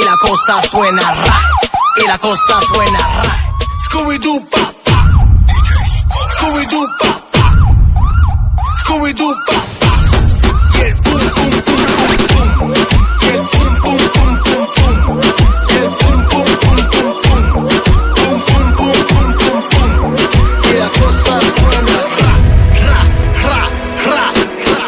y la cosa suena ra, y la cosa suena ra. Scooby-Doo pa pa, Scooby-Doo pa pa, Scooby-Doo pa pa. Y el pum pum pum pum pum, y el pum pum pum pum pum, y el pum pum pum pum pum, pum pum pum pum pum pum. Y la cosa suena ra, ra, ra, ra, ra.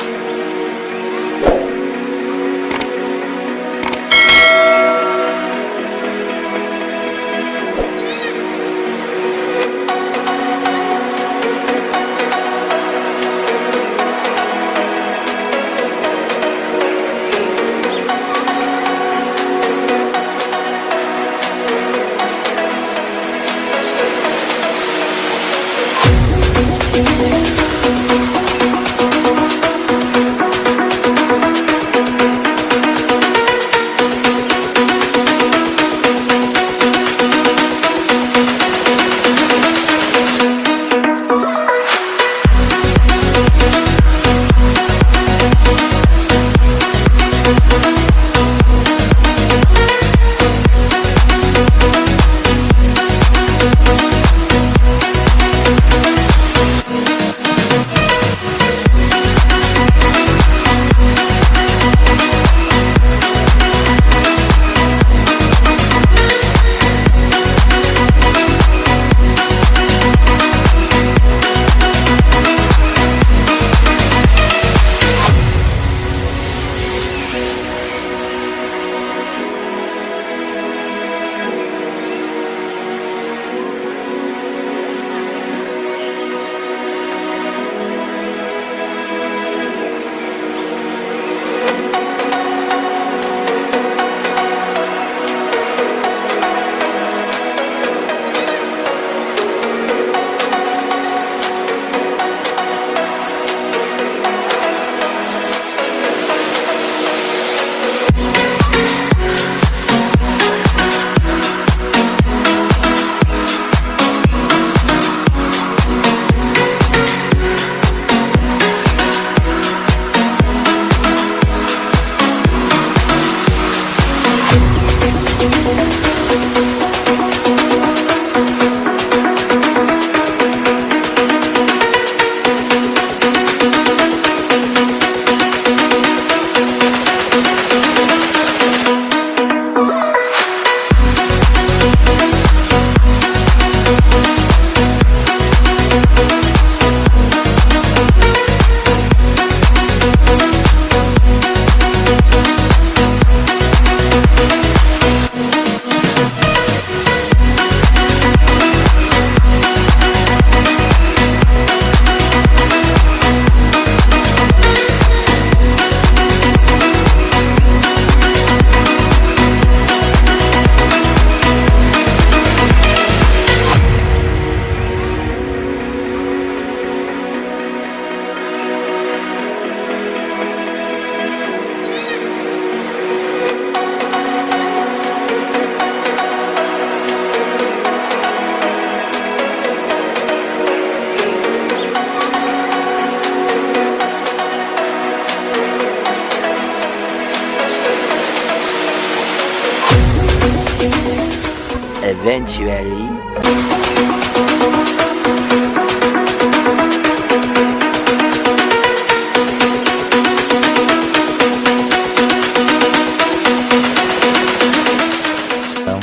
Eventually,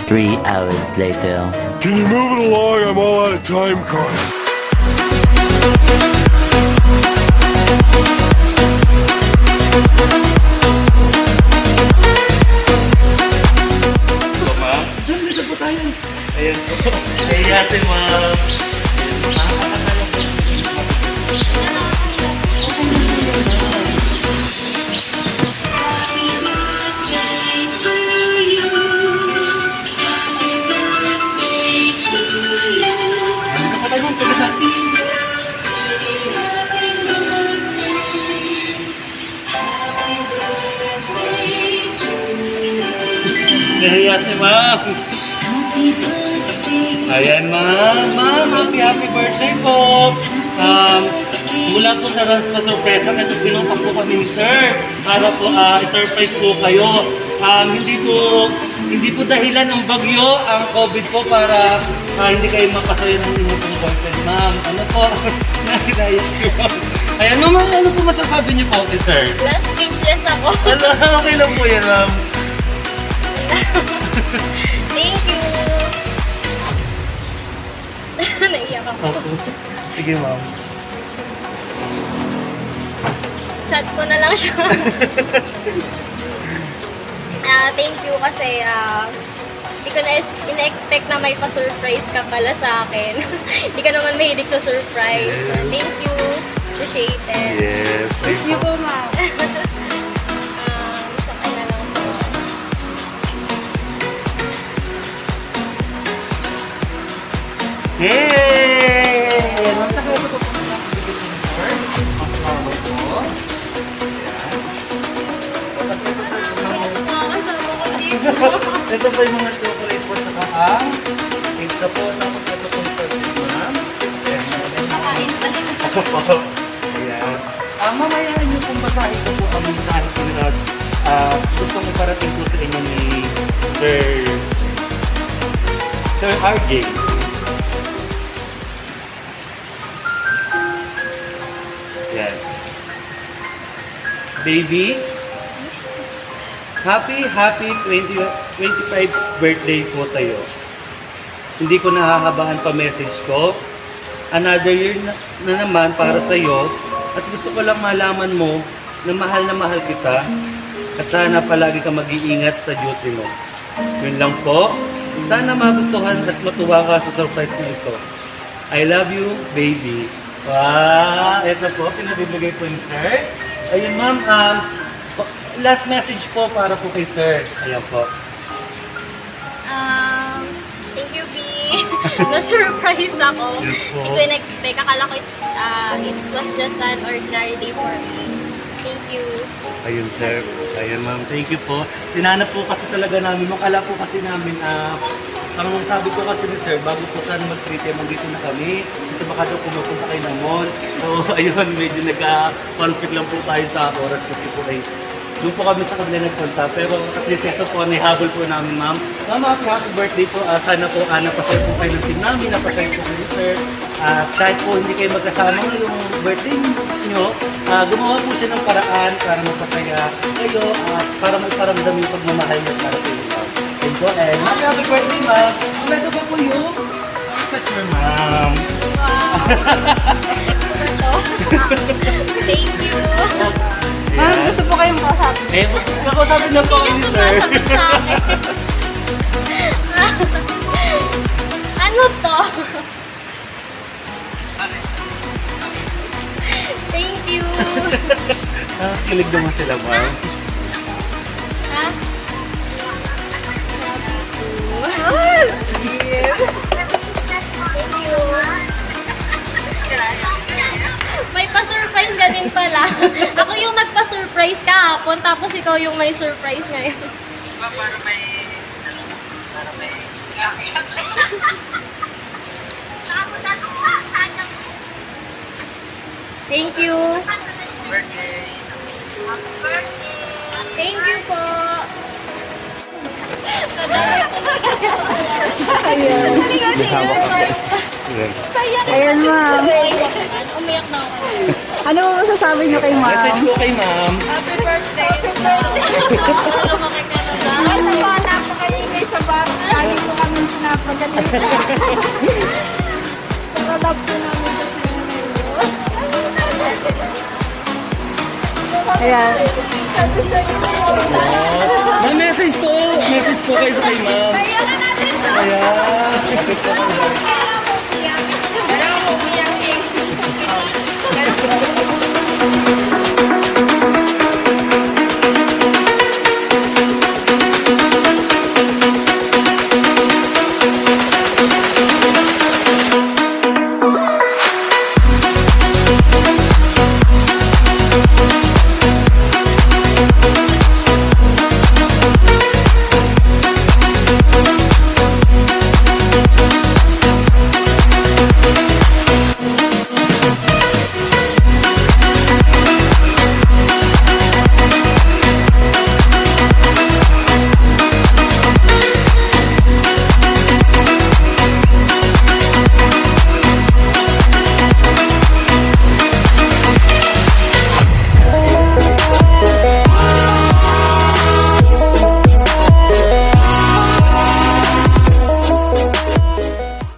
three hours later. Can you move it along? I'm all out of time cards. Ayan po. Kaya si ma'am. Kaya si ma'am. Ayan ma'am, happy birthday po. Mula po sa Rans pa sorpresa, ito pinunta po kami ni sir para po i-surprise po kayo. Hindi po dahilan ng bagyo ang COVID po para hindi kayo mapasaya ng inyong pong boyfriend, ma'am. Ano po? Nakinayos ko. Ayan, ma'am, ano po masasabi niyo po, sir? Last speechless ako. Ala, okay lang po yan, ma'am. Thank you. Naiyak ako. Sige, ma'am. Chat ko na lang siya. Thank you kasi hindi ko na in-expect na may pa-surprise ka pala sa akin. Hindi ka naman mahilig sa surprise. Thank you. Appreciate it. Yes. Thank you po, ma'am. Sa kanya lang po. Yay! Ma'am, sa kayo po po. Ito po yung mga chocolate po sa kaang. Ito po lang po ito po sa ma'am. Nakain pa siya. Ayan. Mamaya niyo kung basahin ko po ang mensahe ko na gusto ko parating po sa inyo ni Sir RJ. Ayan. Baby, happy 25th birthday po sa'yo. Hindi ko nahahabaan pa message ko. Another year na naman para sa'yo. At gusto ko lang malaman mo na mahal kita. At sana palagi ka mag-iingat sa duty mo. Yun lang po. Sana magustuhan at matuwa ka sa surprise na ito. I love you, baby. Wow! Ito po, pinabibigay po ni Sir. Ayun ma'am, last message po para po kay Sir. Ayan po. Thank you, B. Na-surprise ako. Yes po. Hindi ko in-expect. Akala ko it was just an ordinary day for me. Thank you. Ayun sir. Ayun ma'am. Thank you po. Sinanap po kasi talaga namin. Makala po kasi namin, ang sabi ko kasi ni sir, bago po sana mag-3 dito na kami. Kasi baka daw pumapunta kayo ng mall. So ayun, medyo nagka-conflict lang po tayo sa oras kasi po ay doon po kami sa kabila nagpunta. Pero at least ito po, nahihabol po namin ma'am. Ma'am, happy birthday po. Sana po, napasaya po kayo ng team namin. Napasaya po kayo sir. Kahit po hindi kayo magkasama ngayong birthday nyo, gumawa po siya ng paraan para magpasaya kayo at para magparamdam yung pagmamahal niya para sa inyo. And po, happy birthday ma'am. Ito pa po yung picture ma'am. Thank you. Ma'am, gusto po kayong kausapin. Nakausapin na po kayo ni sir. Sa akin. Ano to? Thank you. Kilig naman sila ma'am. Ha? Yes. Thank you. May pa-surprise ka din pala. Ako yung nagpa-surprise kahapon, tapos ikaw yung may surprise ngayon. Para may... Thank you. Birthday. Thank you po. Ayan, ma'am. Umiyak na ako. Ano mo masasabi niyo kay ma'am? Message po kay ma'am. Happy birthday. Lumaki ka na lang. Napakaingay sa bata. Lagi po kami pinapagaling. Sarap po namin sa Ayan. May message po. Message po kayo kay ma'am. Kaya na natin to. Ayan.